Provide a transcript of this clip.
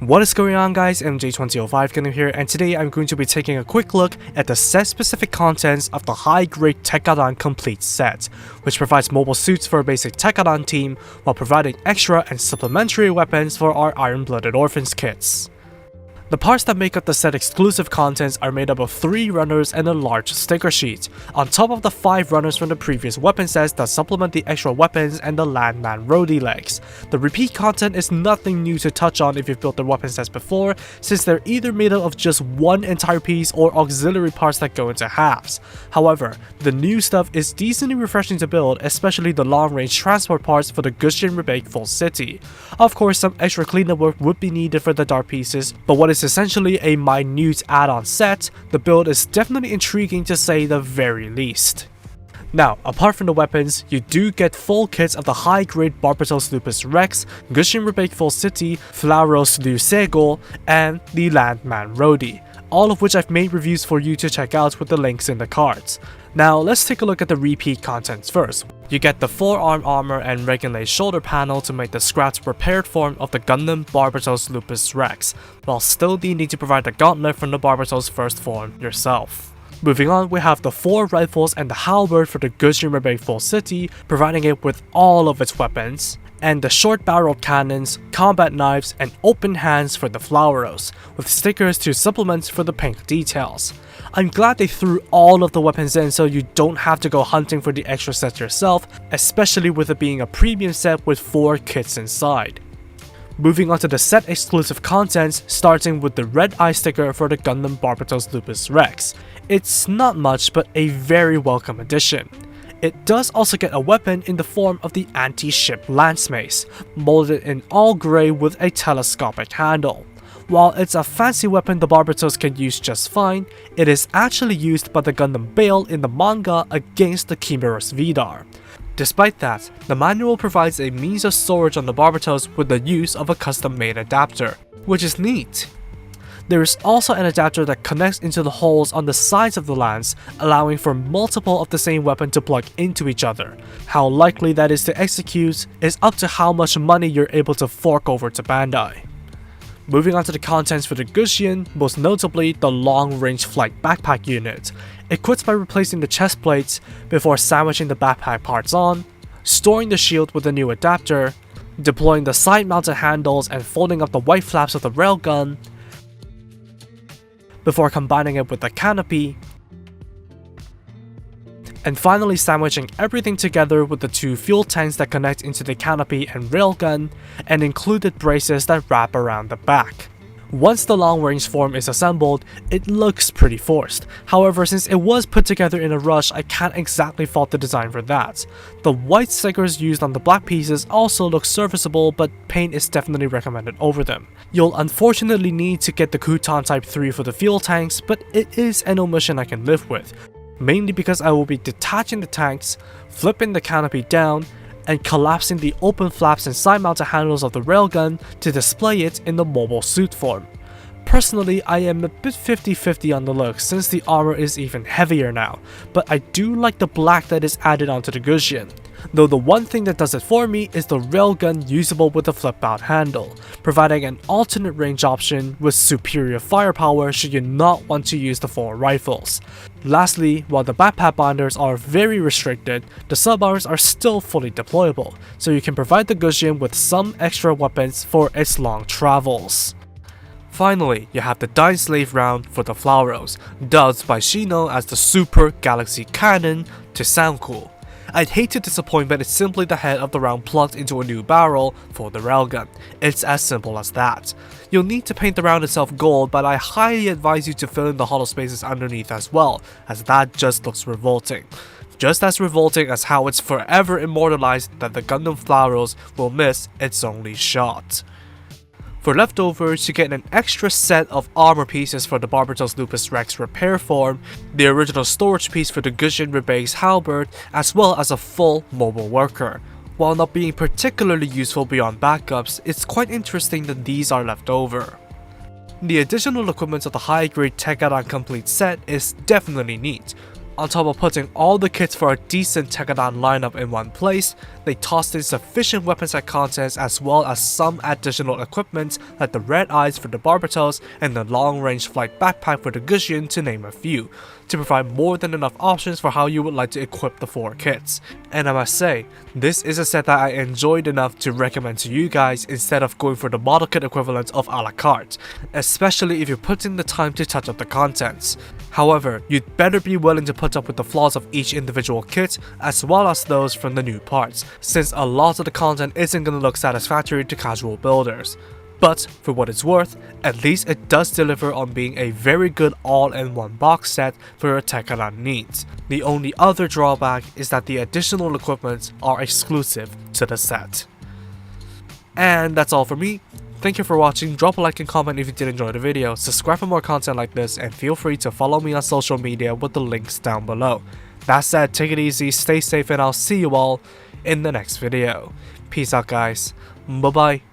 What is going on guys, MJ2005 Gundam here, and today I'm going to be taking a quick look at the set specific contents of the high-grade Tekkadan Complete Set, which provides mobile suits for a basic Tekkadan team while providing extra and supplementary weapons for our Iron-Blooded Orphans kits. The parts that make up the set exclusive contents are made up of 3 runners and a large sticker sheet, on top of the 5 runners from the previous weapon sets that supplement the extra weapons and the Landman Roadie legs. The repeat content is nothing new to touch on if you've built the weapon sets before, since they're either made up of just one entire piece or auxiliary parts that go into halves. However, the new stuff is decently refreshing to build, especially the long-range transport parts for the Gusion Rebake full city. Of course, some extra cleanup work would be needed for the dark pieces, but what is essentially a minute add-on set, the build is definitely intriguing to say the very least. Now, apart from the weapons, you do get full kits of the high-grade Barbatos Lupus Rex, Gusion Rebake full city, Flauros Lusego, and the Landman Roadie, all of which I've made reviews for you to check out with the links in the cards. Now let's take a look at the repeat contents first. You get the forearm armor and regular shoulder panel to make the scrapped repaired form of the Gundam Barbatos Lupus Rex, while still needing to provide the gauntlet from the Barbatos first form yourself. Moving on, we have the 4 rifles and the halberd for the Gusion Rebake full city, providing it with all of its weapons, and the short-barreled cannons, combat knives, and open hands for the Flauros, with stickers to supplement for the pink details. I'm glad they threw all of the weapons in so you don't have to go hunting for the extra sets yourself, especially with it being a premium set with 4 kits inside. Moving on to the set exclusive contents, starting with the red eye sticker for the Gundam Barbatos Lupus Rex. It's not much, but a very welcome addition. It does also get a weapon in the form of the anti-ship lance mace, molded in all grey with a telescopic handle. While it's a fancy weapon the Barbatos can use just fine, it is actually used by the Gundam Bale in the manga against the Chimerous Vidar. Despite that, the manual provides a means of storage on the Barbatos with the use of a custom-made adapter, which is neat. There is also an adapter that connects into the holes on the sides of the lance, allowing for multiple of the same weapon to plug into each other. How likely that is to execute is up to how much money you're able to fork over to Bandai. Moving on to the contents for the Gusion, most notably the long-range flight backpack unit. Equipped by replacing the chest plates before sandwiching the backpack parts on, storing the shield with a new adapter, deploying the side-mounted handles and folding up the white flaps of the railgun, before combining it with the canopy, and finally sandwiching everything together with the 2 fuel tanks that connect into the canopy and railgun, and included braces that wrap around the back. Once the long-range form is assembled, it looks pretty forced. However, since it was put together in a rush, I can't exactly fault the design for that. The white stickers used on the black pieces also look serviceable, but paint is definitely recommended over them. You'll unfortunately need to get the Kutan Type 3 for the fuel tanks, but it is an omission I can live with, mainly because I will be detaching the tanks, flipping the canopy down, and collapsing the open flaps and side-mounted handles of the railgun to display it in the mobile suit form. Personally, I am a bit 50-50 on the look since the armor is even heavier now, but I do like the black that is added onto the Gusion. Though the one thing that does it for me is the railgun usable with the flip-out handle, providing an alternate range option with superior firepower should you not want to use the 4 rifles. Lastly, while the backpack binders are very restricted, the sub-arms are still fully deployable, so you can provide the Gusion with some extra weapons for its long travels. Finally, you have the Dying Slave round for the Flauros, dubbed by Shino as the Super Galaxy Cannon to sound cool. I'd hate to disappoint, but it's simply the head of the round plugged into a new barrel for the railgun. It's as simple as that. You'll need to paint the round itself gold, but I highly advise you to fill in the hollow spaces underneath as well, as that just looks revolting. Just as revolting as how it's forever immortalized that the Gundam Flauros will miss its only shot. For leftovers, you get an extra set of armor pieces for the Barbatos Lupus Rex repair form, the original storage piece for the Gusion Rebake's halberd, as well as a full mobile worker. While not being particularly useful beyond backups, it's quite interesting that these are left over. The additional equipment of the high-grade Tekkadan Complete Set is definitely neat. On top of putting all the kits for a decent Tekkadan lineup in one place, they tossed in sufficient weapon set contents as well as some additional equipment like the red eyes for the Barbatos and the long range flight backpack for the Gusion, to name a few, to provide more than enough options for how you would like to equip the 4 kits. And I must say, this is a set that I enjoyed enough to recommend to you guys instead of going for the model kit equivalent of a la carte, especially if you're putting the time to touch up the contents. However, you'd better be willing to put up with the flaws of each individual kit as well as those from the new parts, since a lot of the content isn't going to look satisfactory to casual builders. But for what it's worth, at least it does deliver on being a very good all-in-one box set for your Tekkadan needs. The only other drawback is that the additional equipment are exclusive to the set. And that's all for me. Thank you for watching, drop a like and comment if you did enjoy the video, subscribe for more content like this, and feel free to follow me on social media with the links down below. That said, take it easy, stay safe, and I'll see you all in the next video. Peace out guys, bye bye.